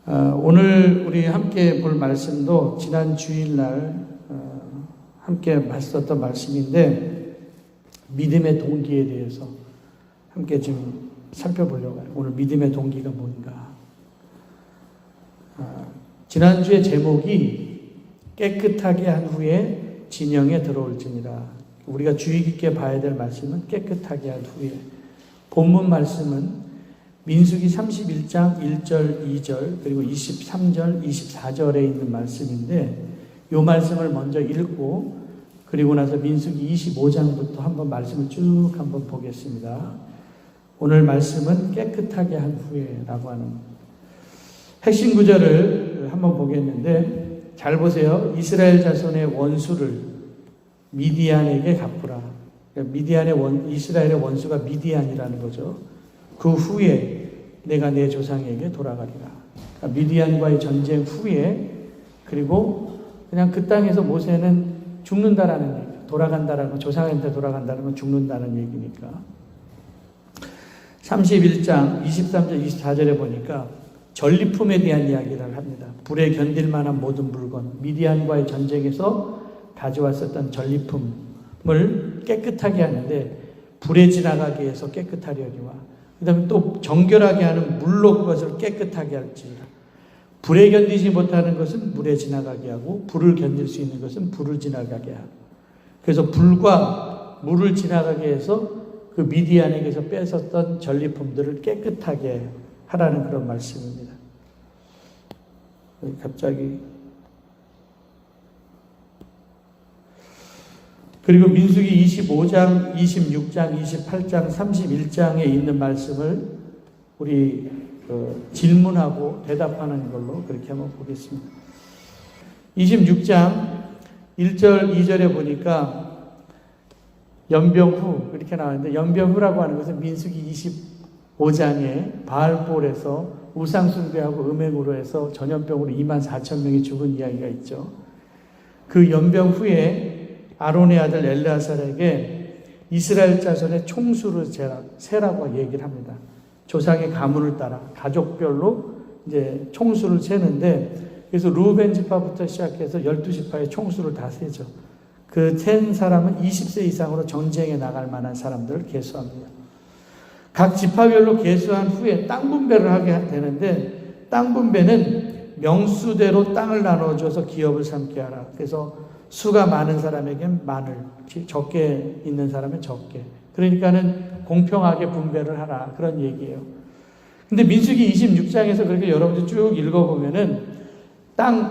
오늘 우리 함께 볼 말씀도 지난 주일날 함께 봤었던 말씀인데 믿음의 동기에 대해서 함께 좀 살펴보려고 해요. 오늘 믿음의 동기가 뭔가. 지난주의 제목이 깨끗하게 한 후에 진영에 들어올지니라. 우리가 주의 깊게 봐야 될 말씀은 깨끗하게 한 후에. 본문 말씀은 민수기 31장 1절, 2절, 그리고 23절, 24절에 있는 말씀인데 이 말씀을 먼저 읽고 그리고 나서 민수기 25장부터 한번 말씀을 쭉 한번 보겠습니다. 오늘 말씀은 깨끗하게 한 후에라고 하는 핵심 구절을 한번 보겠는데 잘 보세요. 이스라엘 자손의 원수를 미디안에게 갚으라. 이스라엘의 원수가 미디안이라는 거죠. 그 후에 내가 내 조상에게 돌아가리라. 그러니까 미디안과의 전쟁 후에 그리고 그냥 그 땅에서 모세는 죽는다라는 얘기, 돌아간다라는 건 조상한테 돌아간다는 건 죽는다는 얘기니까. 31장 23절 24절에 보니까 전리품에 대한 이야기를 합니다. 불에 견딜 만한 모든 물건, 미디안과의 전쟁에서 가져왔었던 전리품을 깨끗하게 하는데 불에 지나가게 해서 깨끗하려니와 그 다음에 또 정결하게 하는 물로 그것을 깨끗하게 할지니라. 불에 견디지 못하는 것은 물에 지나가게 하고 불을 견딜 수 있는 것은 불을 지나가게 하고 그래서 불과 물을 지나가게 해서 그 미디안에게서 뺏었던 전리품들을 깨끗하게 하라는 그런 말씀입니다. 갑자기 그리고 민수기 25장, 26장, 28장, 31장에 있는 말씀을 우리 질문하고 대답하는 걸로 그렇게 한번 보겠습니다. 26장 1절, 2절에 보니까 연병후 이렇게 나왔는데 연병후라고 하는 것은 민수기 25장에 바알볼에서 우상숭배하고 음행으로 해서 전염병으로 24,000명이 죽은 이야기가 있죠. 그 연병 후에 아론의 아들 엘르아살에게 이스라엘 자손의 총수를 세라고 얘기를 합니다. 조상의 가문을 따라 가족별로 이제 총수를 세는데 그래서 루벤 지파부터 시작해서 12지파의 총수를 다 세죠. 그 센 사람은 20세 이상으로 전쟁에 나갈 만한 사람들을 계수합니다. 각 지파별로 계수한 후에 땅 분배를 하게 되는데 땅 분배는 명수대로 땅을 나눠줘서 기업을 삼게 하라. 그래서 수가 많은 사람에겐 많을, 적게 있는 사람은 적게. 그러니까는 공평하게 분배를 하라. 그런 얘기예요. 근데 민수기 26장에서 그렇게 여러분들 쭉 읽어보면은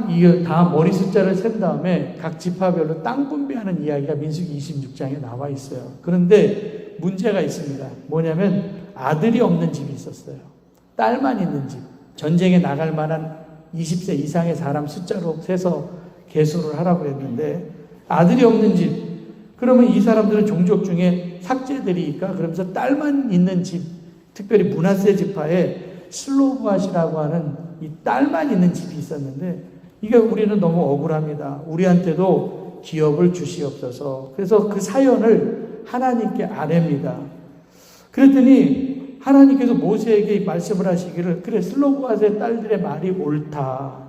이거 다 머리 숫자를 센 다음에 각 지파별로 땅 분배하는 이야기가 민수기 26장에 나와 있어요. 그런데 문제가 있습니다. 뭐냐면 아들이 없는 집이 있었어요. 딸만 있는 집. 전쟁에 나갈 만한 20세 이상의 사람 숫자로 세서 계수를 하라고 했는데 아들이 없는 집. 그러면 이 사람들은 종족 중에 삭제되리니까 그러면서 딸만 있는 집, 특별히 므낫세 지파에 슬로브앗이라고 하는 이 딸만 있는 집이 있었는데 이게 우리는 너무 억울합니다. 우리한테도 기업을 주시옵소서. 그래서 그 사연을 하나님께 아뢰입니다. 그랬더니 하나님께서 모세에게 말씀을 하시기를 그래 슬로브앗의 딸들의 말이 옳다.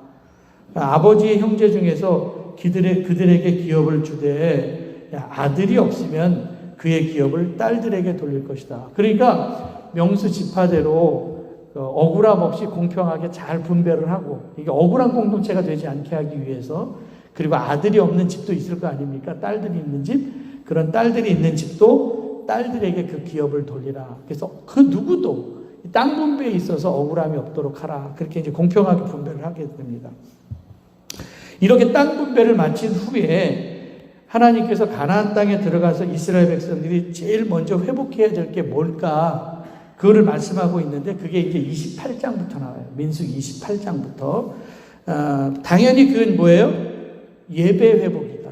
아버지의 형제 중에서 그들에게 기업을 주되 아들이 없으면 그의 기업을 딸들에게 돌릴 것이다. 그러니까 명수 지파대로 억울함 없이 공평하게 잘 분배를 하고 이게 억울한 공동체가 되지 않게 하기 위해서 그리고 아들이 없는 집도 있을 거 아닙니까? 딸들이 있는 집. 그런 딸들이 있는 집도 딸들에게 그 기업을 돌리라. 그래서 그 누구도 땅 분배에 있어서 억울함이 없도록 하라. 그렇게 이제 공평하게 분배를 하게 됩니다. 이렇게 땅 분배를 마친 후에 하나님께서 가나안 땅에 들어가서 이스라엘 백성들이 제일 먼저 회복해야 될 게 뭘까? 그거를 말씀하고 있는데 그게 이제 28장부터 나와요. 민수기 28장부터. 당연히 그건 뭐예요? 예배 회복이다.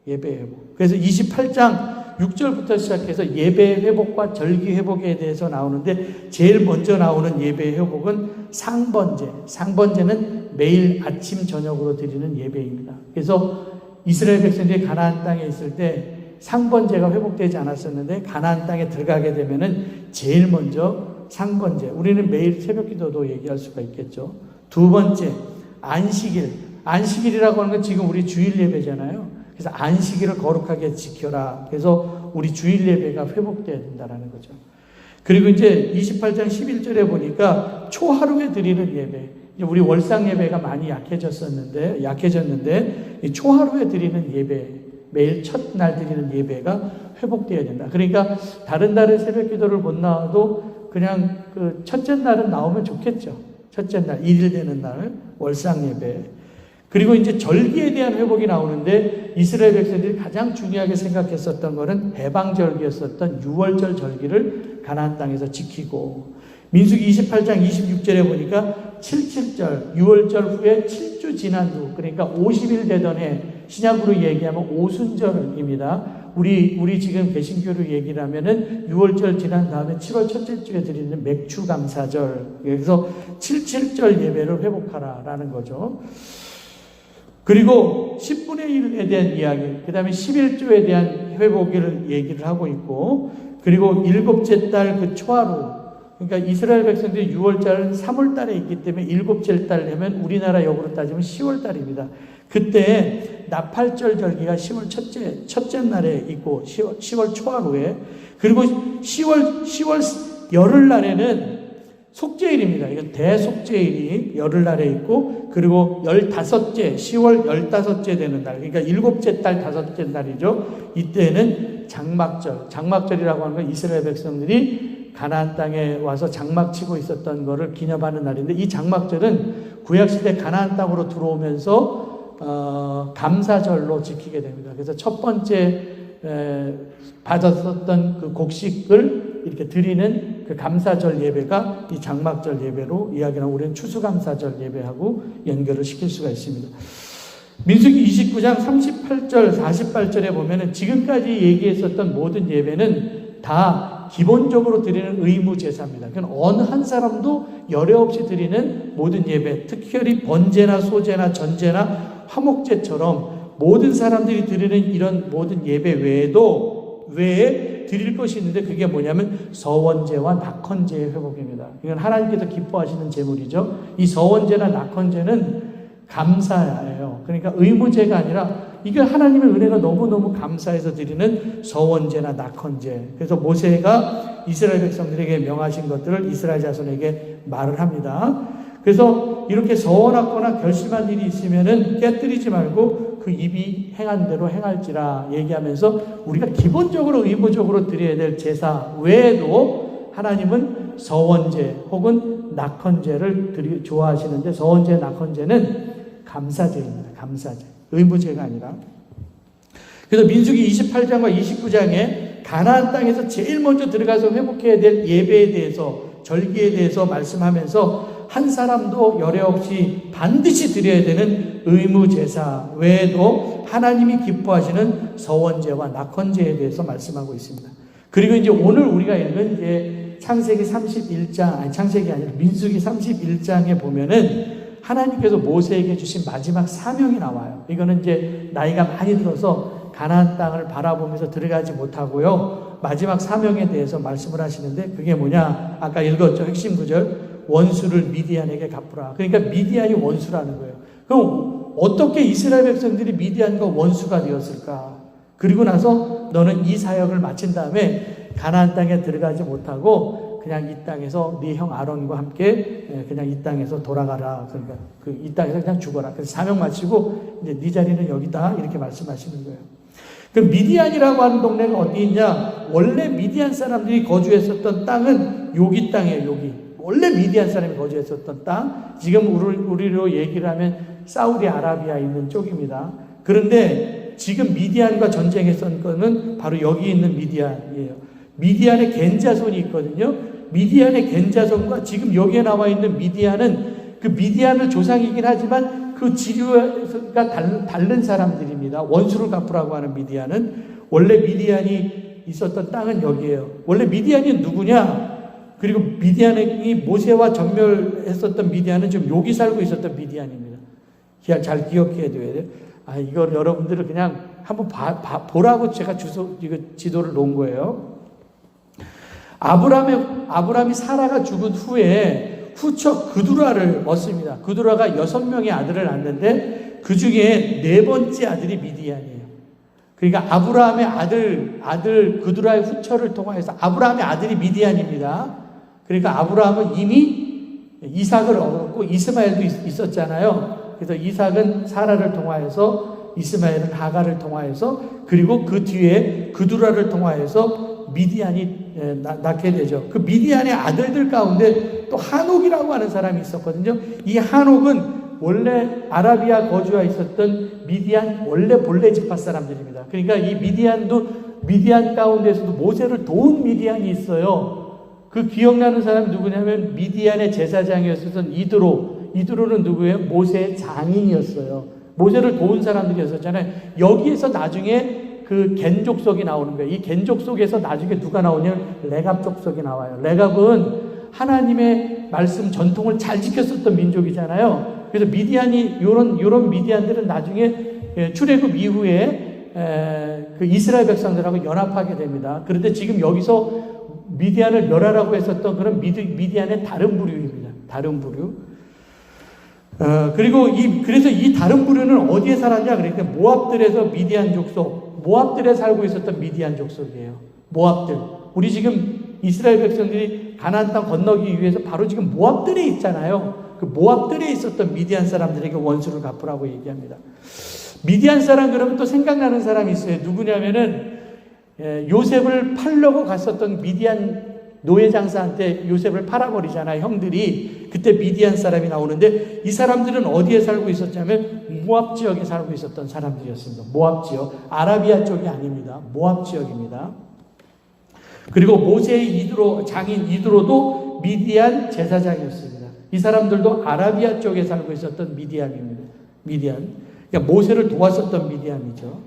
예배 회복. 그래서 28장 6절부터 시작해서 예배 회복과 절기 회복에 대해서 나오는데 제일 먼저 나오는 예배 회복은 상번제. 상번제는 매일 아침 저녁으로 드리는 예배입니다. 그래서 이스라엘 백성들이 가나안 땅에 있을 때 상번제가 회복되지 않았었는데 가나안 땅에 들어가게 되면은 제일 먼저 상번제. 우리는 매일 새벽 기도도 얘기할 수가 있겠죠. 두 번째, 안식일. 안식일이라고 하는 건 지금 우리 주일 예배잖아요. 그래서 안식일을 거룩하게 지켜라. 그래서 우리 주일 예배가 회복돼야 된다는 거죠. 그리고 이제 28장 11절에 보니까 초하루에 드리는 예배. 우리 월상 예배가 많이 약해졌는데 이 초하루에 드리는 예배, 매일 첫날 드리는 예배가 회복돼야 된다. 그러니까 다른 날에 새벽 기도를 못 나와도 그냥 그 첫째 날은 나오면 좋겠죠. 첫째 날, 1일 되는 날, 월상 예배. 그리고 이제 절기에 대한 회복이 나오는데 이스라엘 백성들이 가장 중요하게 생각했었던 것은 해방절기였었던 유월절 절기를 가나안 땅에서 지키고, 민수기 28장 26절에 보니까 77절, 유월절 후에 7주 지난 후, 그러니까 50일 되던 해, 신약으로 얘기하면 오순절입니다. 우리 지금 개신교로 얘기를 하면은 6월절 지난 다음에 7월 첫째 주에 드리는 맥주 감사절. 그래서 77절 예배를 회복하라라는 거죠. 그리고 10분의 1에 대한 이야기, 그 다음에 11조에 대한 회복을 얘기를 하고 있고, 그리고 일곱째 달 그 초하루, 그러니까 이스라엘 백성들이 6월달은 3월 달에 있기 때문에 일곱째 달 되면 우리나라 역으로 따지면 10월 달입니다. 그때 나팔절 절기가 10월 첫째 날에 있고 10월 초하루에, 그리고 10월 열흘 날에는 속죄일입니다. 이건 대속죄일이 열흘 날에 있고, 그리고 15째, 10월 15째 되는 날, 그러니까 일곱째 달 다섯째 날이죠. 이때는 장막절이라고 하는 건 이스라엘 백성들이 가나안 땅에 와서 장막 치고 있었던 것을 기념하는 날인데, 이 장막절은 구약시대 가나안 땅으로 들어오면서 감사절로 지키게 됩니다. 그래서 첫 번째 받았었던 그 곡식을 이렇게 드리는 그 감사절 예배가 이 장막절 예배로 이야기하는, 우리는 추수감사절 예배하고 연결을 시킬 수가 있습니다. 민수기 29장 38절 48절에 보면은 지금까지 얘기했었던 모든 예배는 다 기본적으로 드리는 의무 제사입니다. 그러니까 어느 한 사람도 열애 없이 드리는 모든 예배, 특별히 번제나 소제나 전제나 화목제처럼 모든 사람들이 드리는 이런 모든 예배 외에 드릴 것이 있는데, 그게 뭐냐면 서원제와 낙헌제의 회복입니다. 이건 하나님께서 기뻐하시는 제물이죠. 이 서원제나 낙헌제는 감사예요. 그러니까 의무제가 아니라 이게 하나님의 은혜가 너무너무 감사해서 드리는 서원제나 낙헌제. 그래서 모세가 이스라엘 백성들에게 명하신 것들을 이스라엘 자손에게 말을 합니다. 그래서 이렇게 서원하거나 결심한 일이 있으면은 깨뜨리지 말고 그 입이 행한 대로 행할지라 얘기하면서, 우리가 기본적으로 의무적으로 드려야 될 제사 외에도 하나님은 서원제 혹은 낙헌제를 좋아하시는데, 서원제, 낙헌제는 감사제입니다. 감사제. 의무제가 아니라. 그래서 민수기 28장과 29장에 가나안 땅에서 제일 먼저 들어가서 회복해야 될 예배에 대해서, 절기에 대해서 말씀하면서 한 사람도 열애 없이 반드시 드려야 되는 의무제사 외에도 하나님이 기뻐하시는 서원제와 낙헌제에 대해서 말씀하고 있습니다. 그리고 이제 오늘 우리가 읽은 이제 창세기 31장, 창세기 아니라 민수기 31장에 보면은 하나님께서 모세에게 주신 마지막 사명이 나와요. 이거는 이제 나이가 많이 들어서 가나안 땅을 바라보면서 들어가지 못하고요, 마지막 사명에 대해서 말씀을 하시는데, 그게 뭐냐? 아까 읽었죠. 핵심 구절. 원수를 미디안에게 갚으라. 그러니까 미디안이 원수라는 거예요. 그럼 어떻게 이스라엘 백성들이 미디안과 원수가 되었을까? 그리고 나서 너는 이 사역을 마친 다음에 가나안 땅에 들어가지 못하고 그냥 이 땅에서 네 형 아론과 함께 그냥 이 땅에서 돌아가라. 그러니까 이 땅에서 그냥 죽어라. 그래서 사명 마치고 이제 네 자리는 여기다, 이렇게 말씀하시는 거예요. 그 미디안이라고 하는 동네가 어디 있냐? 원래 미디안 사람들이 거주했었던 땅은 여기 땅이에요. 여기. 원래 미디안 사람이 거주했었던 땅. 지금 우리로 얘기를 하면 사우디아라비아 있는 쪽입니다. 그런데 지금 미디안과 전쟁했던 거는 바로 여기 있는 미디안이에요. 미디안의 겐자손이 있거든요. 미디안의 겐자손과 지금 여기에 나와 있는 미디안은 그 미디안을 조상이긴 하지만 그 지류가 다른 사람들입니다. 원수를 갚으라고 하는 미디안은, 원래 미디안이 있었던 땅은 여기에요. 원래 미디안이 누구냐? 그리고 미디안이 모세와 전멸했었던 미디안은 지금 여기 살고 있었던 미디안입니다. 잘 기억해야 돼요. 이걸 여러분들을 그냥 한번 보라고 제가 지도를 놓은 거예요. 아브람이 사라가 죽은 후에 후처 그두라를 얻습니다. 그두라가 6명의 아들을 낳는데 그 중에 4번째 아들이 미디안이에요. 그러니까 아브라함의 아들 그두라의 후처를 통하여서 아브라함의 아들이 미디안입니다. 그러니까 아브라함은 이미 이삭을 얻었고 이스마엘도 있었잖아요. 그래서 이삭은 사라를 통하여서, 이스마엘은 하갈을 통하여서, 그리고 그 뒤에 그두라를 통하여서 미디안이 낳게 되죠. 그 미디안의 아들들 가운데 또 한옥이라고 하는 사람이 있었거든요. 이 한옥은 원래 아라비아 거주하에 있었던 미디안 원래 본래 지파 사람들입니다. 그러니까 이 미디안 가운데서도 모세를 도운 미디안이 있어요. 그 기억나는 사람이 누구냐면 미디안의 제사장이었던 이드로는 누구예요? 모세의 장인이었어요. 모세를 도운 사람들이었었잖아요. 여기에서 나중에 그 겐 족속이 나오는 거예요. 이 겐 족속에서 나중에 누가 나오냐면 레갑 족속이 나와요. 레갑은 하나님의 말씀 전통을 잘 지켰었던 민족이잖아요. 그래서 미디안이 요런 미디안들은 나중에 출애굽 이후에 그 이스라엘 백성들하고 연합하게 됩니다. 그런데 지금 여기서 미디안을 멸하라고 했었던 그런 미디안의 다른 부류입니다. 다른 부류. 그래서 이 다른 부류는 어디에 살았냐? 그러니까 모압들에서 미디안 족속, 모압들에 살고 있었던 미디안 족속이에요. 모압들. 우리 지금 이스라엘 백성들이 가나안 땅 건너기 위해서 바로 지금 모압들에 있잖아요. 그 모압들에 있었던 미디안 사람들에게 원수를 갚으라고 얘기합니다. 미디안 사람 그러면 또 생각나는 사람이 있어요. 누구냐면은 요셉을 팔려고 갔었던 미디안 노예 장사한테 요셉을 팔아버리잖아요. 형들이. 그때 미디안 사람이 나오는데 이 사람들은 어디에 살고 있었냐면 모압 지역에 살고 있었던 사람들이었습니다. 모압 지역. 아라비아 쪽이 아닙니다. 모압 지역입니다. 그리고 모세의 장인 이드로도 미디안 제사장이었습니다. 이 사람들도 아라비아 쪽에 살고 있었던 미디안입니다. 미디안. 그러니까 모세를 도왔었던 미디안이죠.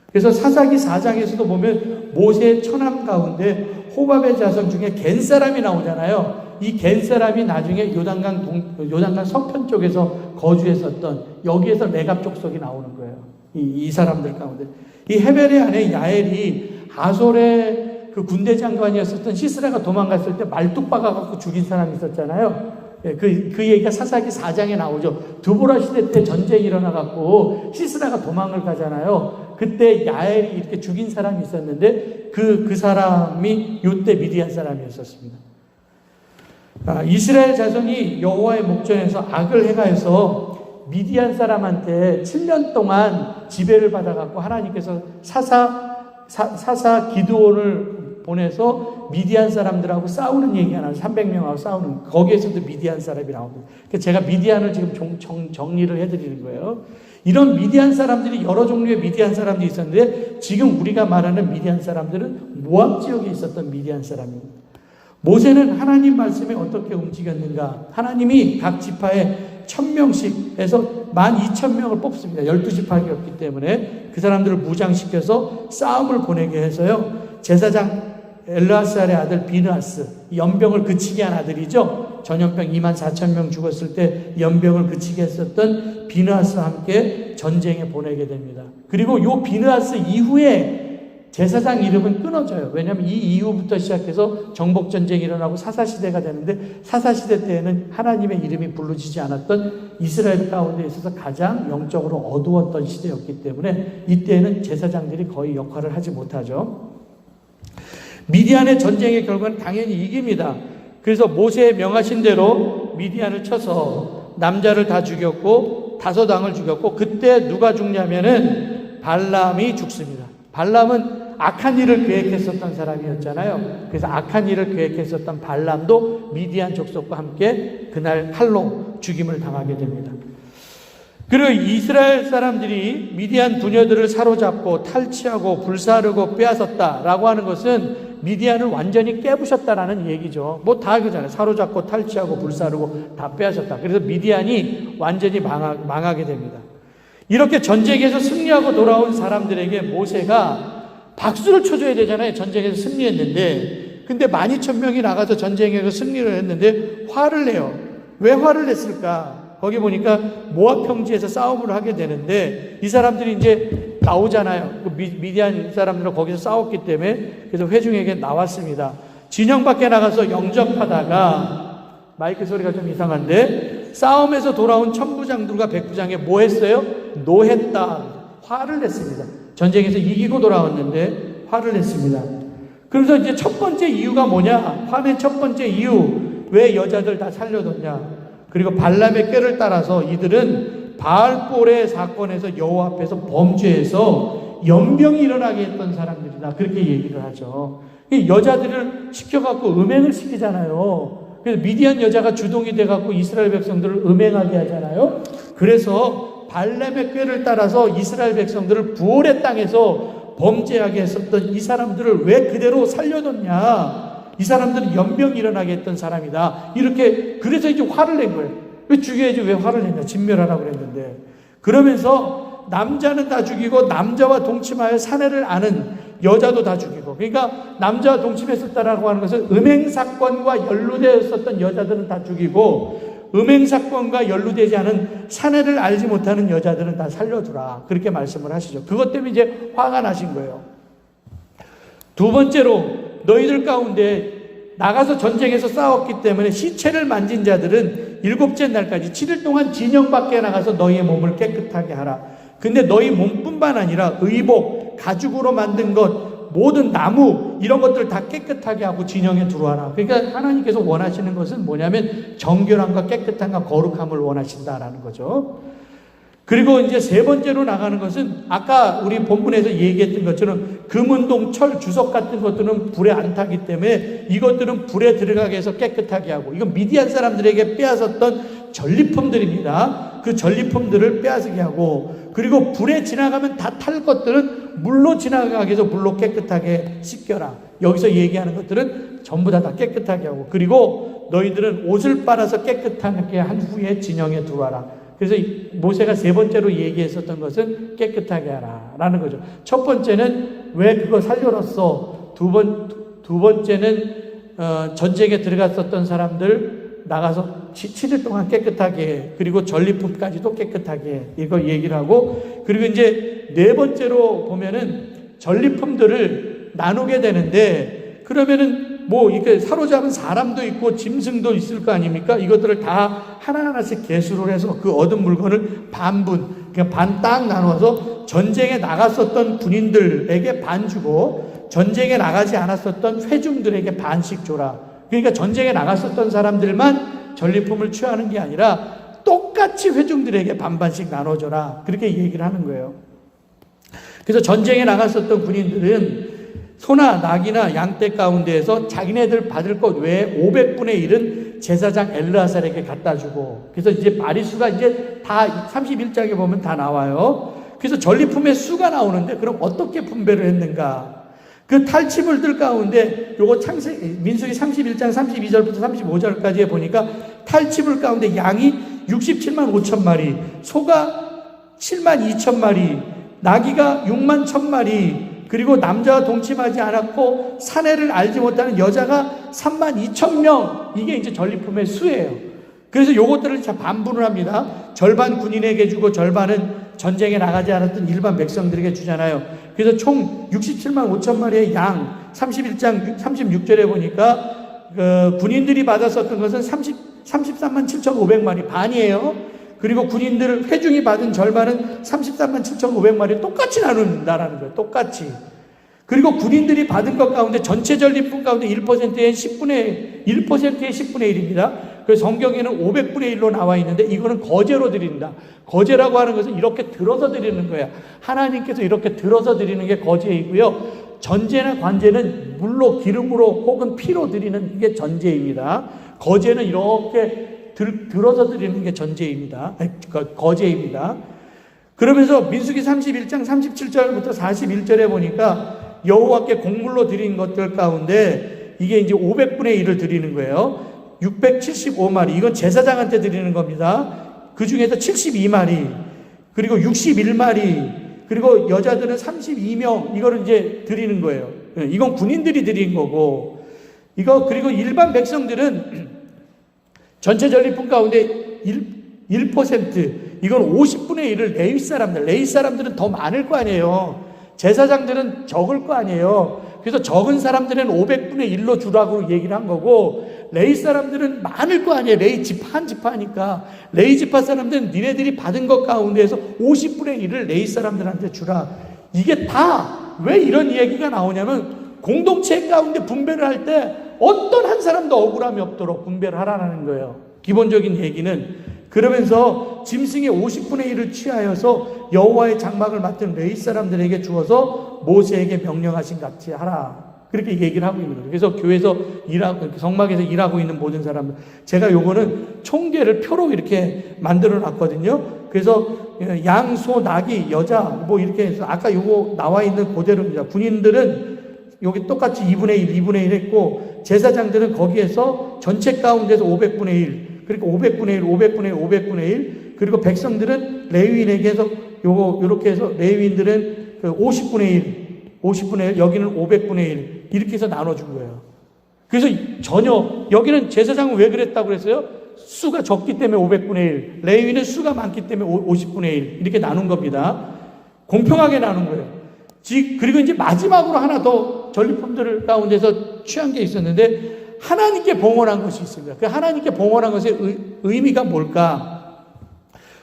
그래서 사사기 4장에서도 보면 모세의 처남 가운데 호밥의 자손 중에 겐 사람이 나오잖아요. 이 겐 사람이 나중에 요단강 서편 쪽에서 거주했었던, 여기에서 레갑 족속이 나오는 거예요. 이 사람들 가운데. 이 헤벨의 아내 야엘이 아솔의 그 군대 장관이었었던 시스라가 도망갔을 때 말뚝 박아갖고 죽인 사람이 있었잖아요. 그 얘기가 사사기 4장에 나오죠. 드보라 시대 때 전쟁이 일어나갖고 시스라가 도망을 가잖아요. 그때 야엘이 이렇게 죽인 사람이 있었는데 그 사람이 요때 미디안 사람이었었습니다. 이스라엘 자손이 여호와의 목전에서 악을 행하여서 미디안 사람한테 7년 동안 지배를 받아갖고 하나님께서 사사 기드온을 보내서 미디안 사람들하고 싸우는 얘기가 나와요. 300명하고 싸우는, 거기에서도 미디안 사람이 나옵니다. 그러니까 제가 미디안을 지금 정리를 해드리는 거예요. 이런 미디안 사람들이 여러 종류의 미디안 사람들이 있었는데 지금 우리가 말하는 미디안 사람들은 모압 지역에 있었던 미디안 사람입니다. 모세는 하나님 말씀에 어떻게 움직였는가? 하나님이 각 지파에 1000명씩에서 12,000명을 뽑습니다. 12지파이었기 때문에 그 사람들을 무장시켜서 싸움을 보내게 해서요. 제사장 엘르아살의 아들 비느하스, 연병을 그치게 한 아들이죠. 전염병 24,000명 죽었을 때 연병을 그치게 했었던 비느하스와 함께 전쟁에 보내게 됩니다. 그리고 요 비느하스 이후에 제사장 이름은 끊어져요. 왜냐하면 이 이후부터 시작해서 정복전쟁이 일어나고 사사시대가 되는데 사사시대 때에는 하나님의 이름이 부르지지 않았던 이스라엘 가운데 있어서 가장 영적으로 어두웠던 시대였기 때문에 이때에는 제사장들이 거의 역할을 하지 못하죠. 미디안의 전쟁의 결과는 당연히 이깁니다. 그래서 모세의 명하신 대로 미디안을 쳐서 남자를 다 죽였고 5왕을 죽였고, 그때 누가 죽냐면은 발람이 죽습니다. 발람은 악한 일을 계획했었던 사람이었잖아요. 그래서 악한 일을 계획했었던 발람도 미디안 족속과 함께 그날 칼로 죽임을 당하게 됩니다. 그리고 이스라엘 사람들이 미디안 부녀들을 사로잡고 탈취하고 불사르고 빼앗았다라고 하는 것은 미디안을 완전히 깨부셨다라는 얘기죠. 뭐 다 그잖아요. 사로잡고 탈취하고 불사르고 다 빼앗았다. 그래서 미디안이 완전히 망하게 됩니다. 이렇게 전쟁에서 승리하고 돌아온 사람들에게 모세가 박수를 쳐줘야 되잖아요. 전쟁에서 승리했는데. 근데 12,000명이 나가서 전쟁에서 승리를 했는데 화를 내요. 왜 화를 냈을까? 거기 보니까 모압 평지에서 싸움을 하게 되는데 이 사람들이 이제 나오잖아요. 미디안 사람들은 거기서 싸웠기 때문에. 그래서 회중에게 나왔습니다. 진영 밖에 나가서 영접하다가 마이크 소리가 좀 이상한데, 싸움에서 돌아온 천부장들과 백부장이 뭐 했어요? 노했다. 화를 냈습니다. 전쟁에서 이기고 돌아왔는데 화를 냈습니다. 그래서 이제 첫 번째 이유가 뭐냐? 화낸 첫 번째 이유, 왜 여자들 다 살려뒀냐? 그리고 발람의 꾀를 따라서 이들은 바알볼의 사건에서 여호와 앞에서 범죄해서 연병이 일어나게 했던 사람들이다. 그렇게 얘기를 하죠. 여자들을 시켜갖고 음행을 시키잖아요. 그래서 미디안 여자가 주동이 돼갖고 이스라엘 백성들을 음행하게 하잖아요. 그래서 발람의 꾀를 따라서 이스라엘 백성들을 부올의 땅에서 범죄하게 했었던 이 사람들을 왜 그대로 살려뒀냐? 이 사람들은 연병이 일어나게 했던 사람이다. 이렇게, 그래서 이제 화를 낸 거예요. 왜 죽여야지 왜 화를 냈냐? 진멸하라고 그랬는데. 그러면서 남자는 다 죽이고 남자와 동침하여 사내를 아는 여자도 다 죽이고, 그러니까 남자와 동침했었다라고 하는 것은 음행사건과 연루되었었던 여자들은 다 죽이고, 음행사건과 연루되지 않은 사내를 알지 못하는 여자들은 다 살려두라. 그렇게 말씀을 하시죠. 그것 때문에 이제 화가 나신 거예요. 두 번째로, 너희들 가운데 나가서 전쟁에서 싸웠기 때문에 시체를 만진 자들은 일곱째 날까지 7일 동안 진영 밖에 나가서 너희의 몸을 깨끗하게 하라. 근데 너희 몸뿐만 아니라 의복, 가죽으로 만든 것, 모든 나무 이런 것들 다 깨끗하게 하고 진영에 들어와라. 그러니까 하나님께서 원하시는 것은 뭐냐면 정결함과 깨끗함과 거룩함을 원하신다라는 거죠. 그리고 이제 세 번째로 나가는 것은 아까 우리 본문에서 얘기했던 것처럼 금은동, 철, 주석 같은 것들은 불에 안 타기 때문에 이것들은 불에 들어가게 해서 깨끗하게 하고, 이건 미디안 사람들에게 빼앗았던 전리품들입니다. 그 전리품들을 빼앗게 하고, 그리고 불에 지나가면 다 탈 것들은 물로 지나가게 해서 물로 깨끗하게 씻겨라. 여기서 얘기하는 것들은 전부 다 깨끗하게 하고, 그리고 너희들은 옷을 빨아서 깨끗하게 한 후에 진영에 들어와라. 그래서 모세가 세 번째로 얘기했었던 것은 깨끗하게 하라 라는 거죠. 첫 번째는 왜 그거 살려놨어? 두 번째는 전쟁에 들어갔었던 사람들 나가서 7일 동안 깨끗하게 해. 그리고 전리품까지도 깨끗하게 해. 이거 얘기를 하고, 그리고 이제 네 번째로 보면은 전리품들을 나누게 되는데, 그러면은 뭐 이렇게 사로잡은 사람도 있고 짐승도 있을 거 아닙니까? 이것들을 다 하나하나씩 계수를 해서 그 얻은 물건을 반분, 그냥 반 딱 나눠서 전쟁에 나갔었던 군인들에게 반 주고 전쟁에 나가지 않았었던 회중들에게 반씩 줘라. 그러니까 전쟁에 나갔었던 사람들만 전리품을 취하는 게 아니라 똑같이 회중들에게 반반씩 나눠줘라. 그렇게 얘기를 하는 거예요. 그래서 전쟁에 나갔었던 군인들은 소나 낙이나 양떼 가운데에서 자기네들 받을 것 외에 500분의 1은 제사장 엘르아살에게 갖다 주고, 그래서 이제 마리수가 이제 다 31장에 보면 다 나와요. 그래서 전리품의 수가 나오는데, 그럼 어떻게 분배를 했는가? 그 탈취물들 가운데 요거 민수기 31장 32절부터 35절까지에 보니까 탈취물 가운데 양이 67만 5천 마리, 소가 7만 2천 마리, 나귀가 6만 1천 마리, 그리고 남자와 동침하지 않았고 사내를 알지 못하는 여자가 3만 2천 명, 이게 이제 전리품의 수예요. 그래서 요것들을 반분을 합니다. 절반 군인에게 주고 절반은 전쟁에 나가지 않았던 일반 백성들에게 주잖아요. 그래서 총 67만 5천 마리의 양, 31장 36절에 보니까 군인들이 받았었던 것은 33만 7,500마리, 반이에요. 그리고 군인들 회중이 받은 절반은 33만 7,500마리 똑같이 나눈다라는 거예요. 똑같이. 그리고 군인들이 받은 것 가운데 전체 전리품 가운데 1%의 10분의 1입니다. 그래서 성경에는 500분의 1로 나와 있는데 이거는 거제로 드린다. 거제라고 하는 것은 이렇게 들어서 드리는 거야. 하나님께서 이렇게 들어서 드리는 게 거제이고요. 전제나 관제는 물로, 기름으로 혹은 피로 드리는 게 전제입니다. 거제는 이렇게 들어서 드리는 게 전제입니다. 거제입니다. 그러면서 민수기 31장 37절부터 41절에 보니까 여호와께 곡물로 드린 것들 가운데 이게 이제 500분의 1을 드리는 거예요. 675마리, 이건 제사장한테 드리는 겁니다. 그 중에서 72마리, 그리고 61마리, 그리고 여자들은 32명, 이거를 이제 드리는 거예요. 이건 군인들이 드린 거고, 그리고 일반 백성들은 전체 전리품 가운데 1%, 이건 50분의 1을 레위 사람들은 더 많을 거 아니에요. 제사장들은 적을 거 아니에요. 그래서 적은 사람들은 500분의 1로 주라고 얘기를 한 거고, 레위 사람들은 많을 거 아니에요. 레위 지파 한 지파니까. 레위 지파 사람들은 니네들이 받은 것 가운데에서 50분의 1을 레위 사람들한테 주라. 이게 다 왜 이런 얘기가 나오냐면 공동체 가운데 분배를 할 때 어떤 한 사람도 억울함이 없도록 분배를 하라는 거예요. 기본적인 얘기는. 그러면서 짐승의 50분의 1을 취하여서 여호와의 장막을 맡은 레위 사람들에게 주어서 모세에게 명령하신 같이 하라. 그렇게 얘기를 하고 있는 거예요. 그래서 교회에서 성막에서 일하고 있는 모든 사람들, 제가 요거는 총계를 표로 이렇게 만들어 놨거든요. 그래서 양, 소, 나귀, 여자 뭐 이렇게 해서 아까 요거 나와 있는 그대로입니다. 군인들은 여기 똑같이 2분의 1, 2분의 1 했고, 제사장들은 거기에서 전체 가운데서 500분의 1, 그러니까 500분의 1, 500분의 1, 500분의 1, 그리고 백성들은 레위인에게 해서 요렇게 해서 레위인들은 50분의 1, 50분의 1, 여기는 500분의 1, 이렇게 해서 나눠준 거예요. 그래서 전혀, 여기는 제사장은 왜 그랬다고 그랬어요? 수가 적기 때문에 500분의 1, 레위인은 수가 많기 때문에 50분의 1, 이렇게 나눈 겁니다. 공평하게 나눈 거예요. 그리고 이제 마지막으로 하나 더 전리품들 가운데서 취한 게 있었는데, 하나님께 봉헌한 것이 있습니다. 그 하나님께 봉헌한 것의 의미가 뭘까?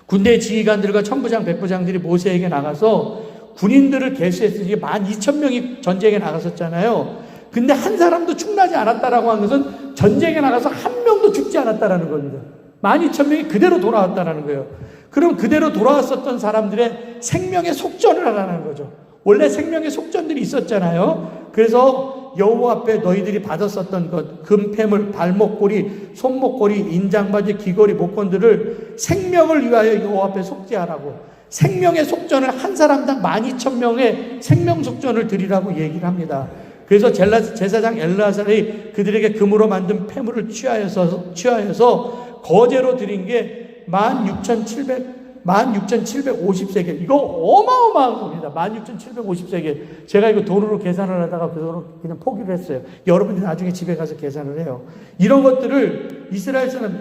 군대 지휘관들과 천부장, 백부장들이 모세에게 나가서 군인들을 계수했으니 12,000명이 전쟁에 나갔었잖아요. 근데 한 사람도 충나지 않았다라고 하는 것은 전쟁에 나가서 한 명도 죽지 않았다라는 겁니다. 12,000명이 그대로 돌아왔다라는 거예요. 그럼 그대로 돌아왔었던 사람들의 생명의 속전을 하라는 거죠. 원래 생명의 속전들이 있었잖아요. 그래서 여호와 앞에 너희들이 받았었던 것, 금패물, 발목고리, 손목고리, 인장바지, 귀걸이, 목건들을 생명을 위하여 여호와 앞에 속죄하라고, 생명의 속전을 한 사람당 12,000명의 생명 속전을 드리라고 얘기를 합니다. 그래서 제사장 엘르아살이 그들에게 금으로 만든 패물을 취하여서 거제로 드린 게 16,750세겔. 이거 어마어마한 겁니다. 16,750세겔. 제가 이거 돈으로 계산을 하다가 그냥 포기를 했어요. 여러분들 나중에 집에 가서 계산을 해요. 이런 것들을 이스라엘 사람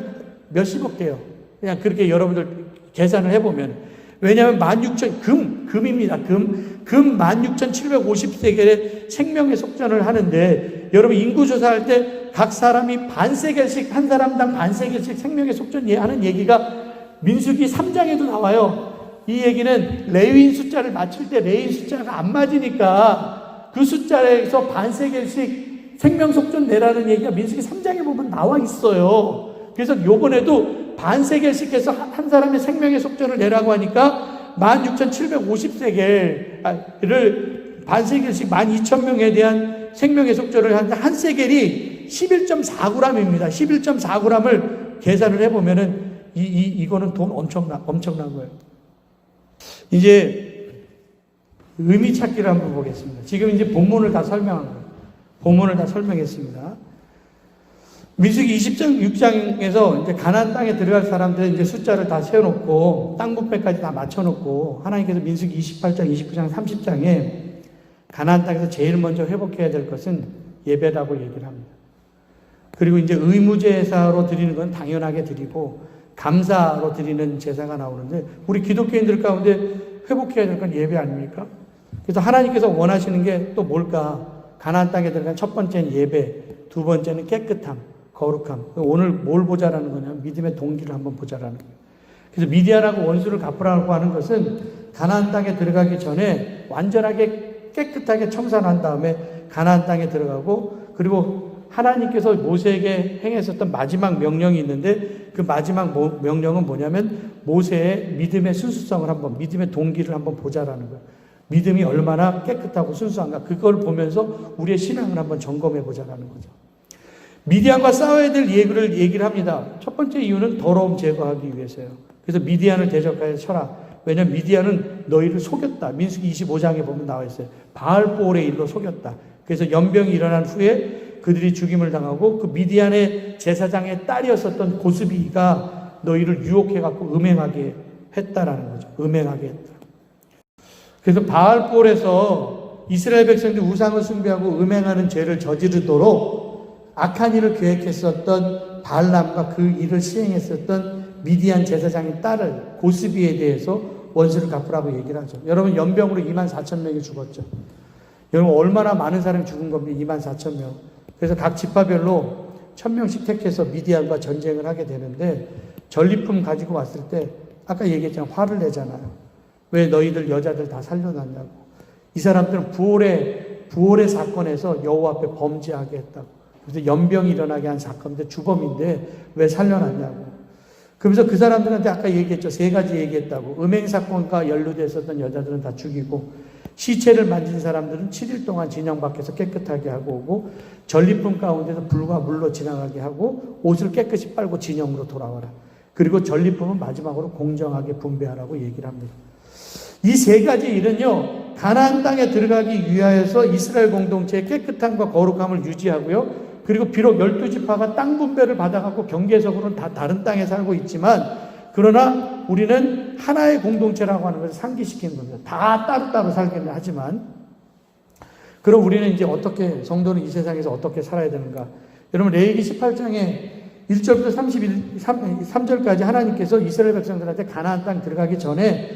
몇십억 돼요. 그냥 그렇게 여러분들 계산을 해보면. 왜냐하면 16,000, 금입니다. 금 16,750세겔의 생명의 속전을 하는데, 여러분 인구조사할 때 각 사람이 반세겔씩, 한 사람당 반세겔씩 생명의 속전 하는 얘기가 민수기 3장에도 나와요. 이 얘기는 레위인 숫자를 맞출 때 레위인 숫자가 안 맞으니까 그 숫자에서 반세겔씩 생명 속전 내라는 얘기가 민수기 3장에 보면 나와 있어요. 그래서 요번에도 반세겔씩 해서 한 사람의 생명의 속전을 내라고 하니까 16,750세겔을 반세겔씩 12,000명에 대한 생명의 속전을 하는데, 한 세겔이 11.4g입니다. 11.4g을 계산을 해보면은 이거는 돈 엄청난 거예요. 이제 의미 찾기를 한번 보겠습니다. 지금 이제 본문을 다 설명한 거예요. 본문을 다 설명했습니다. 민수기 26장에서 이제 가나안 땅에 들어갈 사람들 이제 숫자를 다 세워놓고 땅 분배까지 다 맞춰놓고, 하나님께서 민수기 28장, 29장, 30장에 가나안 땅에서 제일 먼저 회복해야 될 것은 예배라고 얘기를 합니다. 그리고 이제 의무제사로 드리는 건 당연하게 드리고 감사로 드리는 제사가 나오는데, 우리 기독교인들 가운데 회복해야 될 건 예배 아닙니까? 그래서 하나님께서 원하시는 게 또 뭘까? 가나안 땅에 들어간 첫 번째는 예배, 두 번째는 깨끗함, 거룩함. 오늘 뭘 보자라는 거냐면 믿음의 동기를 한번 보자라는 거예요. 그래서 미디안하고 원수를 갚으라고 하는 것은 가나안 땅에 들어가기 전에 완전하게 깨끗하게 청산한 다음에 가나안 땅에 들어가고, 그리고 하나님께서 모세에게 행했었던 마지막 명령이 있는데, 그 마지막 명령은 뭐냐면 모세의 믿음의 순수성을 한번, 믿음의 동기를 한번 보자라는 거예요. 믿음이 얼마나 깨끗하고 순수한가, 그걸 보면서 우리의 신앙을 한번 점검해 보자라는 거죠. 미디안과 싸워야 될 얘기를 합니다. 첫 번째 이유는 더러움 제거하기 위해서요. 그래서 미디안을 대적하여 쳐라. 왜냐하면 미디안은 너희를 속였다. 민수기 25장에 보면 나와 있어요. 바알보올의 일로 속였다. 그래서 연병이 일어난 후에 그들이 죽임을 당하고, 그 미디안의 제사장의 딸이었었던 고스비가 너희를 유혹해갖고 음행하게 했다라는 거죠. 음행하게 했다. 그래서 바알볼에서 이스라엘 백성들이 우상을 숭배하고 음행하는 죄를 저지르도록 악한 일을 계획했었던 발람과 그 일을 시행했었던 미디안 제사장의 딸을, 고스비에 대해서 원수를 갚으라고 얘기를 하죠. 여러분, 연병으로 24,000명이 죽었죠. 여러분, 얼마나 많은 사람이 죽은 겁니까? 24,000명. 그래서 각 지파별로 1000명씩 택해서 미디안과 전쟁을 하게 되는데 전리품 가지고 왔을 때 아까 얘기했잖아요. 화를 내잖아요. 왜 너희들 여자들 다 살려놨냐고. 이 사람들은 부올의 사건에서 여호와 앞에 범죄하게 했다고. 그래서 연병이 일어나게 한 사건인데 주범인데 왜 살려놨냐고. 그러면서 그 사람들한테 아까 얘기했죠. 3가지 얘기했다고. 음행 사건과 연루되어 있었던 여자들은 다 죽이고 시체를 만진 사람들은 7일 동안 진영 밖에서 깨끗하게 하고 오고 전리품 가운데서 불과 물로 지나가게 하고 옷을 깨끗이 빨고 진영으로 돌아와라. 그리고 전리품은 마지막으로 공정하게 분배하라고 얘기를 합니다. 이 3가지 일은요, 가나안 땅에 들어가기 위하여서 이스라엘 공동체의 깨끗함과 거룩함을 유지하고요. 그리고 비록 12지파가 땅 분배를 받아갖고 경계적으로는 다 다른 땅에 살고 있지만 그러나 우리는 하나의 공동체라고 하는 것을 상기시키는 겁니다. 다 따로따로 살기는 하지만 그럼 우리는 이제 어떻게 성도는 이 세상에서 어떻게 살아야 되는가? 여러분 레위기 18장에 1절부터 3절까지 하나님께서 이스라엘 백성들한테 가나안 땅 들어가기 전에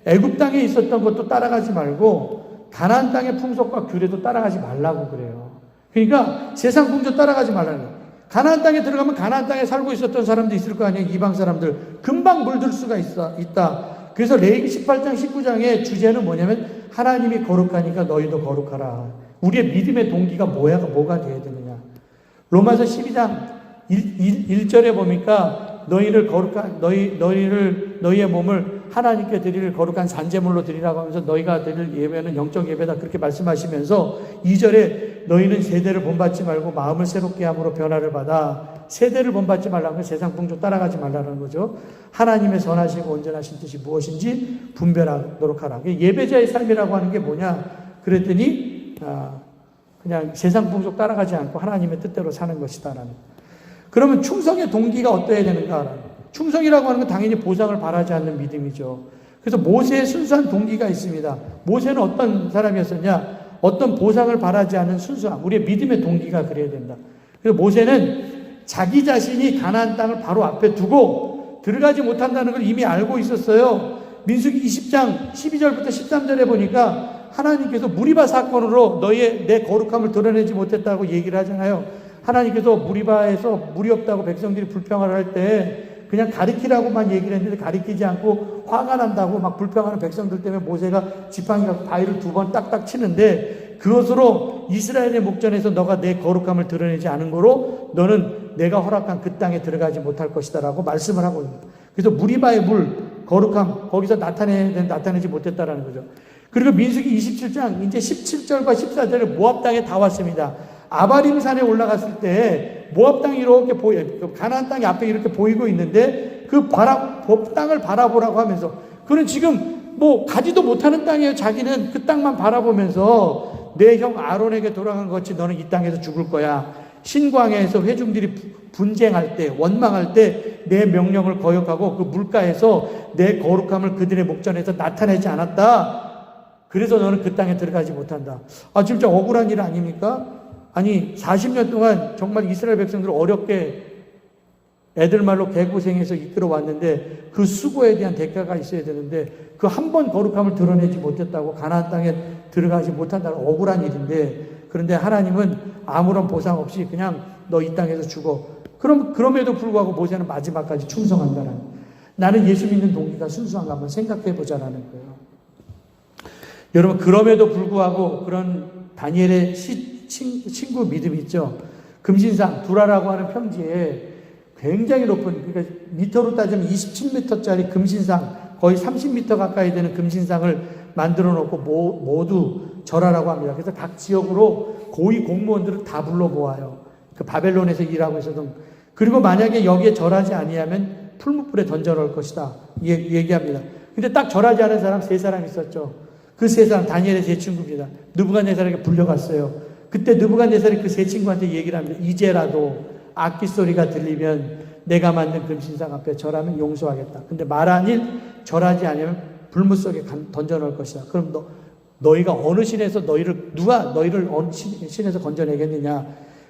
애굽 땅에 있었던 것도 따라가지 말고 가나안 땅의 풍속과 규례도 따라가지 말라고 그래요. 그러니까 세상 풍조 따라가지 말라는 거예요. 가나안 땅에 들어가면 가나안 땅에 살고 있었던 사람도 있을 거 아니에요. 이방 사람들 금방 물들 수가 있다. 그래서 레위기 18장 19장의 주제는 뭐냐면 하나님이 거룩하니까 너희도 거룩하라. 우리의 믿음의 동기가 뭐가 돼야 되느냐. 로마서 12장 1절에 보니까 너희의 몸을 하나님께 드릴 거룩한 산제물로 드리라고 하면서 너희가 드릴 예배는 영적 예배다 그렇게 말씀하시면서 2절에 너희는 세대를 본받지 말고 마음을 새롭게 함으로 변화를 받아. 세대를 본받지 말라는 건 세상 풍조 따라가지 말라는 거죠. 하나님의 선하시고 온전하신 뜻이 무엇인지 분별하도록 하라. 예배자의 삶이라고 하는 게 뭐냐 그랬더니 그냥 세상 풍조 따라가지 않고 하나님의 뜻대로 사는 것이다라는. 그러면 충성의 동기가 어떠해야 되는가? 충성이라고 하는 건 당연히 보상을 바라지 않는 믿음이죠. 그래서 모세의 순수한 동기가 있습니다. 모세는 어떤 사람이었었냐? 어떤 보상을 바라지 않는 순수함. 우리의 믿음의 동기가 그래야 된다. 그래서 모세는 자기 자신이 가나안 땅을 바로 앞에 두고 들어가지 못한다는 걸 이미 알고 있었어요. 민수기 20장 12절부터 13절에 보니까 하나님께서 무리바 사건으로 내 거룩함을 드러내지 못했다고 얘기를 하잖아요. 하나님께서 무리바에서 물이 없다고 백성들이 불평을 할 때 그냥 가리키라고만 얘기를 했는데 가리키지 않고 화가 난다고 막 불평하는 백성들 때문에 모세가 지팡이가 바위를 2번 딱딱 치는데 그것으로 이스라엘의 목전에서 너가 내 거룩함을 드러내지 않은 거로 너는 내가 허락한 그 땅에 들어가지 못할 것이다 라고 말씀을 하고 있습니다. 그래서 무리바의 물, 거룩함 거기서 나타내지 못했다라는 거죠. 그리고 민수기 27장 이제 17절과 14절에 모압 땅에 다 왔습니다. 아바림 산에 올라갔을 때 모압 땅이 이렇게 가나안 땅이 앞에 이렇게 보이고 있는데 그 땅을 바라보라고 하면서 그는 지금 가지도 못하는 땅이에요. 자기는 그 땅만 바라보면서 내 형 아론에게 돌아간 것 같이 너는 이 땅에서 죽을 거야. 신광야에서 회중들이 분쟁할 때 원망할 때 내 명령을 거역하고 그 물가에서 내 거룩함을 그들의 목전에서 나타내지 않았다. 그래서 너는 그 땅에 들어가지 못한다. 진짜 억울한 일 아닙니까? 아니 40년 동안 정말 이스라엘 백성들을 어렵게 애들 말로 개고생해서 이끌어 왔는데 그 수고에 대한 대가가 있어야 되는데 그 한 번 거룩함을 드러내지 못했다고 가나안 땅에 들어가지 못한다는 억울한 일인데 그런데 하나님은 아무런 보상 없이 그냥 너 이 땅에서 죽어. 그럼에도 불구하고 모세는 마지막까지 충성한다는. 나는 예수 믿는 동기가 순수한가 한번 생각해 보자라는 거예요. 여러분 그럼에도 불구하고 그런 다니엘의 친구 믿음이 있죠. 금신상 두라라고 하는 평지에 굉장히 높은 그러니까 미터로 따지면 27m짜리 금신상 거의 30m 가까이 되는 금신상을 만들어 놓고 모두 절하라고 합니다. 그래서 각 지역으로 고위 공무원들을 다 불러 모아요. 그 바벨론에서 일하고 있었던. 그리고 만약에 여기에 절하지 아니하면 풀무불에 던져 놓을 것이다 얘기합니다. 근데 딱 절하지 않은 사람 3사람 있었죠. 그 3사람 다니엘의 제 친구입니다. 느부갓네살에게 불려갔어요. 그때 느부갓네살이 그 3 친구한테 얘기를 합니다. 이제라도 악기 소리가 들리면 내가 만든 금신상 앞에 절하면 용서하겠다. 근데 말하니 절하지 않으면 불무 속에 던져 놓을 것이다. 그럼 너희가 어느 신에서 누가 너희를 어느 신에서 건져내겠느냐.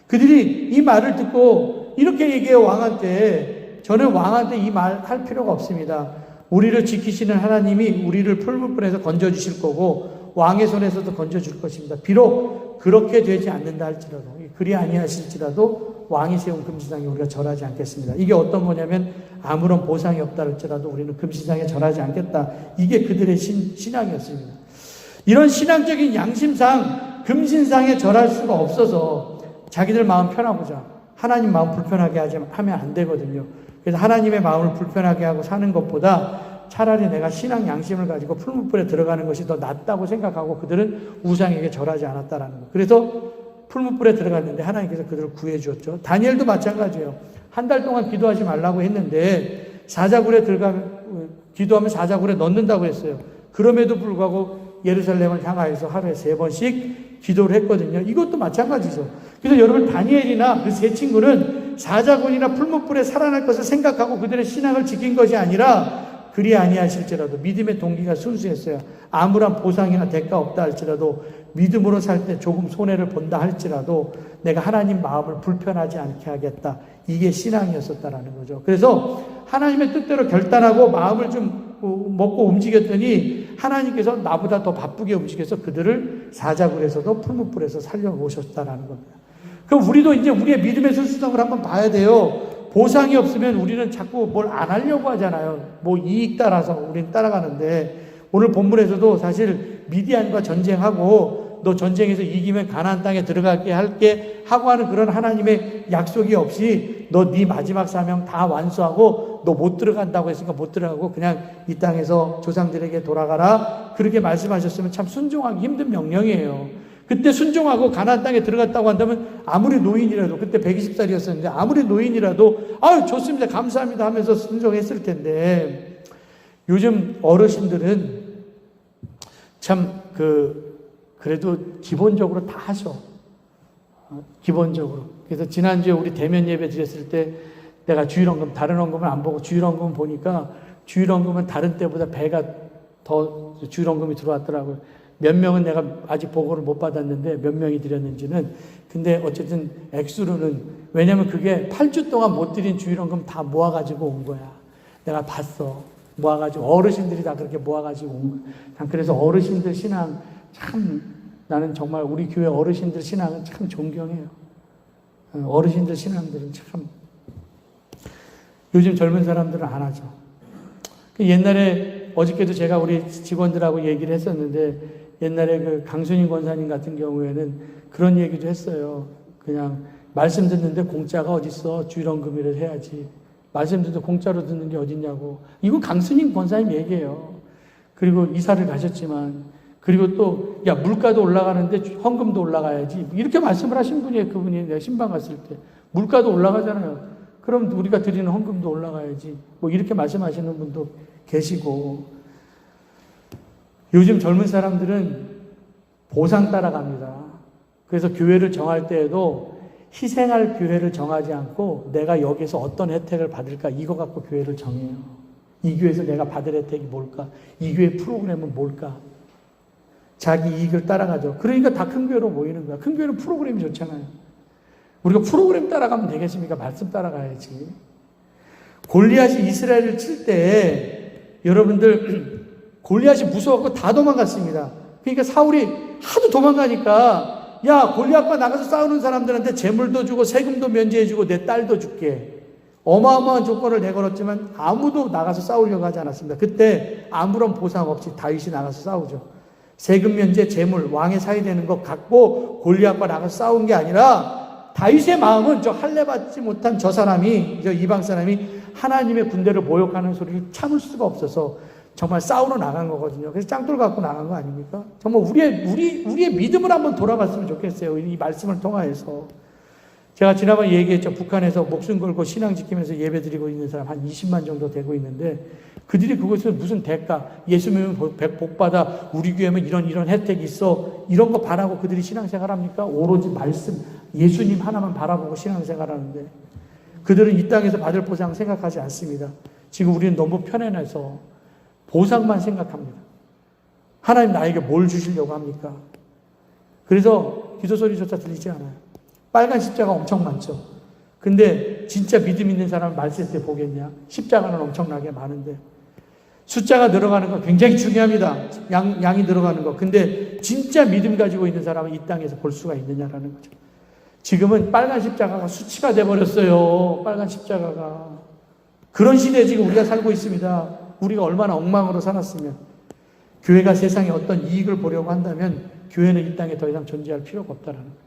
그들이 이 말을 듣고 이렇게 얘기해요. 왕한테. 저는 왕한테 이 말 할 필요가 없습니다. 우리를 지키시는 하나님이 우리를 풀무불에서 건져주실 거고 왕의 손에서도 건져줄 것입니다. 비록 그렇게 되지 않는다 할지라도, 그리 아니하실지라도 왕이 세운 금신상에 우리가 절하지 않겠습니다. 이게 어떤 거냐면 아무런 보상이 없다 할지라도 우리는 금신상에 절하지 않겠다. 이게 그들의 신앙이었습니다. 이런 신앙적인 양심상 금신상에 절할 수가 없어서 자기들 마음 편하고자 하나님 마음 불편하게 하면 안 되거든요. 그래서 하나님의 마음을 불편하게 하고 사는 것보다 차라리 내가 신앙 양심을 가지고 풀무불에 들어가는 것이 더 낫다고 생각하고 그들은 우상에게 절하지 않았다라는 거. 그래서 풀무불에 들어갔는데 하나님께서 그들을 구해 주었죠. 다니엘도 마찬가지예요. 한 달 동안 기도하지 말라고 했는데 사자굴에 기도하면 사자굴에 넣는다고 했어요. 그럼에도 불구하고 예루살렘을 향하여서 하루에 3번씩 기도를 했거든요. 이것도 마찬가지죠. 그래서 여러분 다니엘이나 그 세 친구는 사자굴이나 풀무불에 살아날 것을 생각하고 그들의 신앙을 지킨 것이 아니라 그리 아니하실지라도 믿음의 동기가 순수했어요. 아무런 보상이나 대가 없다 할지라도 믿음으로 살 때 조금 손해를 본다 할지라도 내가 하나님 마음을 불편하지 않게 하겠다. 이게 신앙이었었다라는 거죠. 그래서 하나님의 뜻대로 결단하고 마음을 좀 먹고 움직였더니 하나님께서 나보다 더 바쁘게 움직여서 그들을 사자굴에서도 풀무불에서 살려오셨다라는 겁니다. 그럼 우리도 이제 우리의 믿음의 순수성을 한번 봐야 돼요. 보상이 없으면 우리는 자꾸 뭘 안 하려고 하잖아요. 뭐 이익 따라서 우리는 따라가는데 오늘 본문에서도 사실 미디안과 전쟁하고 너 전쟁에서 이기면 가나안 땅에 들어가게 할게 하고 하는 그런 하나님의 약속이 없이 너 네 마지막 사명 다 완수하고 너 못 들어간다고 했으니까 못 들어가고 그냥 이 땅에서 조상들에게 돌아가라 그렇게 말씀하셨으면 참 순종하기 힘든 명령이에요. 그때 순종하고 가나안 땅에 들어갔다고 한다면 아무리 노인이라도 그때 120살이었었는데 아무리 노인이라도 아유 좋습니다 감사합니다 하면서 순종했을 텐데 요즘 어르신들은 참 그래도 기본적으로 다 하셔. 기본적으로. 그래서 지난주에 우리 대면 예배 드렸을 때 내가 주일헌금 다른 헌금을 안 보고 주일헌금 보니까 주일헌금은 다른 때보다 배가 더 주일헌금이 들어왔더라고요. 몇 명은 내가 아직 보고를 못 받았는데 몇 명이 드렸는지는 근데 어쨌든 액수로는 왜냐면 그게 8주 동안 못 드린 주일헌금 다 모아가지고 온 거야. 내가 봤어. 모아가지고 어르신들이 다 그렇게 모아가지고 온 거야. 난 그래서 어르신들 신앙 참 나는 정말 우리 교회 어르신들 신앙은 참 존경해요. 어르신들 신앙들은 참 요즘 젊은 사람들은 안 하죠. 옛날에 어저께도 제가 우리 직원들하고 얘기를 했었는데 옛날에 그 강순인 권사님 같은 경우에는 그런 얘기도 했어요. 그냥 말씀 듣는데 공짜가 어딨어. 주일헌금이라도 해야지. 말씀 듣는데 공짜로 듣는 게 어딨냐고. 이거 강순인 권사님 얘기예요. 그리고 이사를 가셨지만 그리고 또 야 물가도 올라가는데 헌금도 올라가야지. 이렇게 말씀을 하신 분이에요. 그분이 내가 신방 갔을 때. 물가도 올라가잖아요. 그럼 우리가 드리는 헌금도 올라가야지. 뭐 이렇게 말씀하시는 분도 계시고 요즘 젊은 사람들은 보상 따라갑니다. 그래서 교회를 정할 때에도 희생할 교회를 정하지 않고 내가 여기서 어떤 혜택을 받을까 이거 갖고 교회를 정해요. 이 교회에서 내가 받을 혜택이 뭘까? 이 교회 프로그램은 뭘까? 자기 이익을 따라가죠. 그러니까 다 큰 교회로 모이는 거야. 큰 교회는 프로그램이 좋잖아요. 우리가 프로그램 따라가면 되겠습니까? 말씀 따라가야지. 골리앗이 이스라엘을 칠 때 여러분들 골리앗이 무서워서 다 도망갔습니다. 그러니까 사울이 하도 도망가니까 야 골리앗과 나가서 싸우는 사람들한테 재물도 주고 세금도 면제해주고 내 딸도 줄게. 어마어마한 조건을 내걸었지만 아무도 나가서 싸우려고 하지 않았습니다. 그때 아무런 보상 없이 다윗이 나가서 싸우죠. 세금 면제, 재물, 왕의 사이 되는 것 갖고 골리앗과 나가서 싸운 게 아니라 다윗의 마음은 저 할례 받지 못한 저 사람이 저 이방 사람이 하나님의 군대를 모욕하는 소리를 참을 수가 없어서 정말 싸우러 나간 거거든요. 그래서 짱돌 갖고 나간 거 아닙니까? 정말 우리의 믿음을 한번 돌아봤으면 좋겠어요. 이 말씀을 통하여서. 제가 지난번에 얘기했죠. 북한에서 목숨 걸고 신앙 지키면서 예배 드리고 있는 사람 한 20만 정도 되고 있는데 그들이 그것을 무슨 대가, 예수 믿으면 복 받아, 우리 교회면 이런 혜택이 있어, 이런 거 바라고 그들이 신앙생활 합니까? 오로지 말씀, 예수님 하나만 바라보고 신앙생활 하는데 그들은 이 땅에서 받을 보상 생각하지 않습니다. 지금 우리는 너무 편안해서 보상만 생각합니다. 하나님 나에게 뭘 주시려고 합니까? 그래서 기도 소리조차 들리지 않아요. 빨간 십자가 엄청 많죠. 근데 진짜 믿음 있는 사람은 말세 때 보겠냐? 십자가는 엄청나게 많은데 숫자가 늘어가는 거 굉장히 중요합니다. 양이 늘어가는 거. 근데 진짜 믿음 가지고 있는 사람은 이 땅에서 볼 수가 있느냐라는 거죠. 지금은 빨간 십자가가 수치가 돼버렸어요. 빨간 십자가가. 그런 시대에 지금 우리가 살고 있습니다. 우리가 얼마나 엉망으로 살았으면. 교회가 세상에 어떤 이익을 보려고 한다면 교회는 이 땅에 더 이상 존재할 필요가 없다라는 거예요.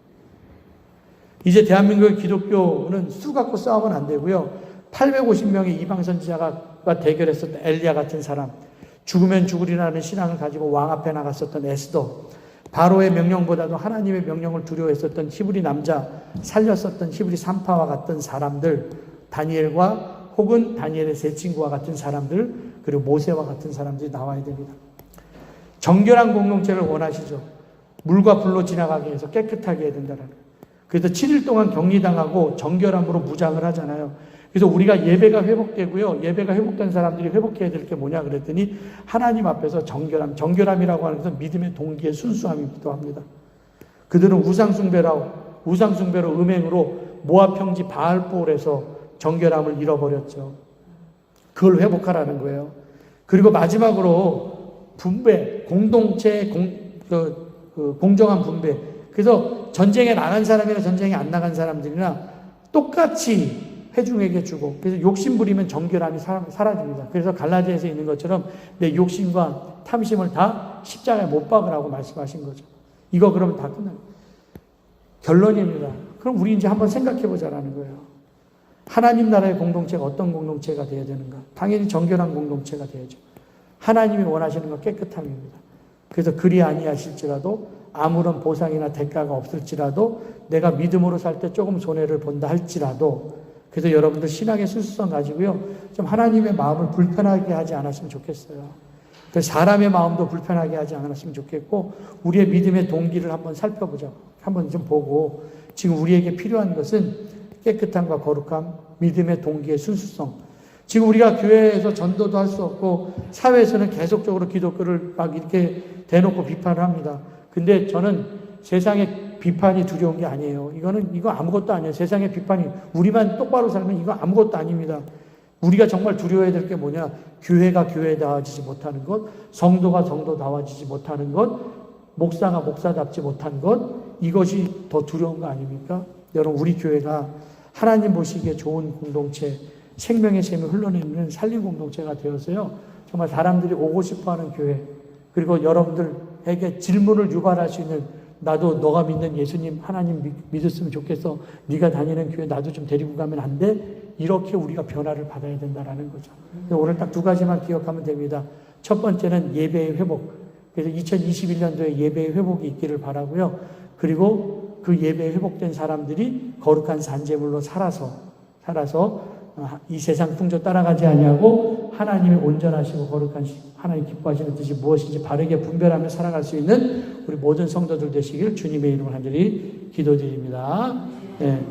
이제 대한민국의 기독교는 수 갖고 싸우면 안 되고요. 850명의 이방 선지자가 대결했었던 엘리야 같은 사람, 죽으면 죽으리라는 신앙을 가지고 왕 앞에 나갔었던 에스더, 바로의 명령보다도 하나님의 명령을 두려워했었던 히브리 남자, 살렸었던 히브리 산파와 같은 사람들, 다니엘과 혹은 다니엘의 세 친구와 같은 사람들, 그리고 모세와 같은 사람들이 나와야 됩니다. 정결한 공동체를 원하시죠. 물과 불로 지나가게 해서 깨끗하게 해야 된다는 거예요. 그래서 7일 동안 격리당하고 정결함으로 무장을 하잖아요. 그래서 우리가 예배가 회복되고요. 예배가 회복된 사람들이 회복해야 될 게 뭐냐 그랬더니 하나님 앞에서 정결함. 정결함이라고 하는 것은 믿음의 동기의 순수함이기도 합니다. 그들은 우상숭배로 음행으로 모압 평지 바알볼에서 정결함을 잃어버렸죠. 그걸 회복하라는 거예요. 그리고 마지막으로 분배, 공동체 공정한 분배. 그래서 전쟁에 나간 사람이나 전쟁에 안 나간 사람들이나 똑같이 회중에게 주고, 그래서 욕심 부리면 정결함이 사라집니다. 그래서 갈라디아에서 있는 것처럼 내 욕심과 탐심을 다 십자가에 못 박으라고 말씀하신 거죠. 이거 그러면 다 끝나요. 결론입니다. 그럼 우리 이제 한번 생각해 보자라는 거예요. 하나님 나라의 공동체가 어떤 공동체가 되어야 되는가? 당연히 정결한 공동체가 되어야죠. 하나님이 원하시는 건 깨끗함입니다. 그래서 그리 아니하실지라도 아무런 보상이나 대가가 없을지라도 내가 믿음으로 살 때 조금 손해를 본다 할지라도, 그래서 여러분들 신앙의 순수성 가지고요, 좀 하나님의 마음을 불편하게 하지 않았으면 좋겠어요. 그래서 사람의 마음도 불편하게 하지 않았으면 좋겠고, 우리의 믿음의 동기를 한번 살펴보자. 한번 좀 보고, 지금 우리에게 필요한 것은 깨끗함과 거룩함, 믿음의 동기의 순수성. 지금 우리가 교회에서 전도도 할 수 없고 사회에서는 계속적으로 기독교를 막 이렇게 대놓고 비판을 합니다. 근데 저는 세상의 비판이 두려운 게 아니에요. 이거 아무것도 아니에요. 세상의 비판이, 우리만 똑바로 살면 이거 아무것도 아닙니다. 우리가 정말 두려워해야 될 게 뭐냐? 교회가 교회다워지지 못하는 것, 성도가 성도다워지지 못하는 것, 목사가 목사답지 못한 것, 이것이 더 두려운 거 아닙니까? 여러분, 우리 교회가 하나님 보시기에 좋은 공동체, 생명의 샘이 흘러내리는 살림 공동체가 되어서요, 정말 사람들이 오고 싶어하는 교회, 그리고 여러분들에게 질문을 유발할 수 있는, 나도 너가 믿는 예수님 하나님 믿었으면 좋겠어, 네가 다니는 교회 나도 좀 데리고 가면 안 돼? 이렇게 우리가 변화를 받아야 된다는 거죠. 오늘 딱 두 가지만 기억하면 됩니다. 첫 번째는 예배의 회복. 그래서 2021년도에 예배의 회복이 있기를 바라고요. 그리고 그 예배에 회복된 사람들이 거룩한 산재물로 살아서 이 세상 풍조 따라가지 아니하고 하나님의 온전하시고 거룩한 하나님 기뻐하시는 뜻이 무엇인지 바르게 분별하며 살아갈 수 있는 우리 모든 성도들 되시길 주님의 이름으로 간절히 기도드립니다. 네.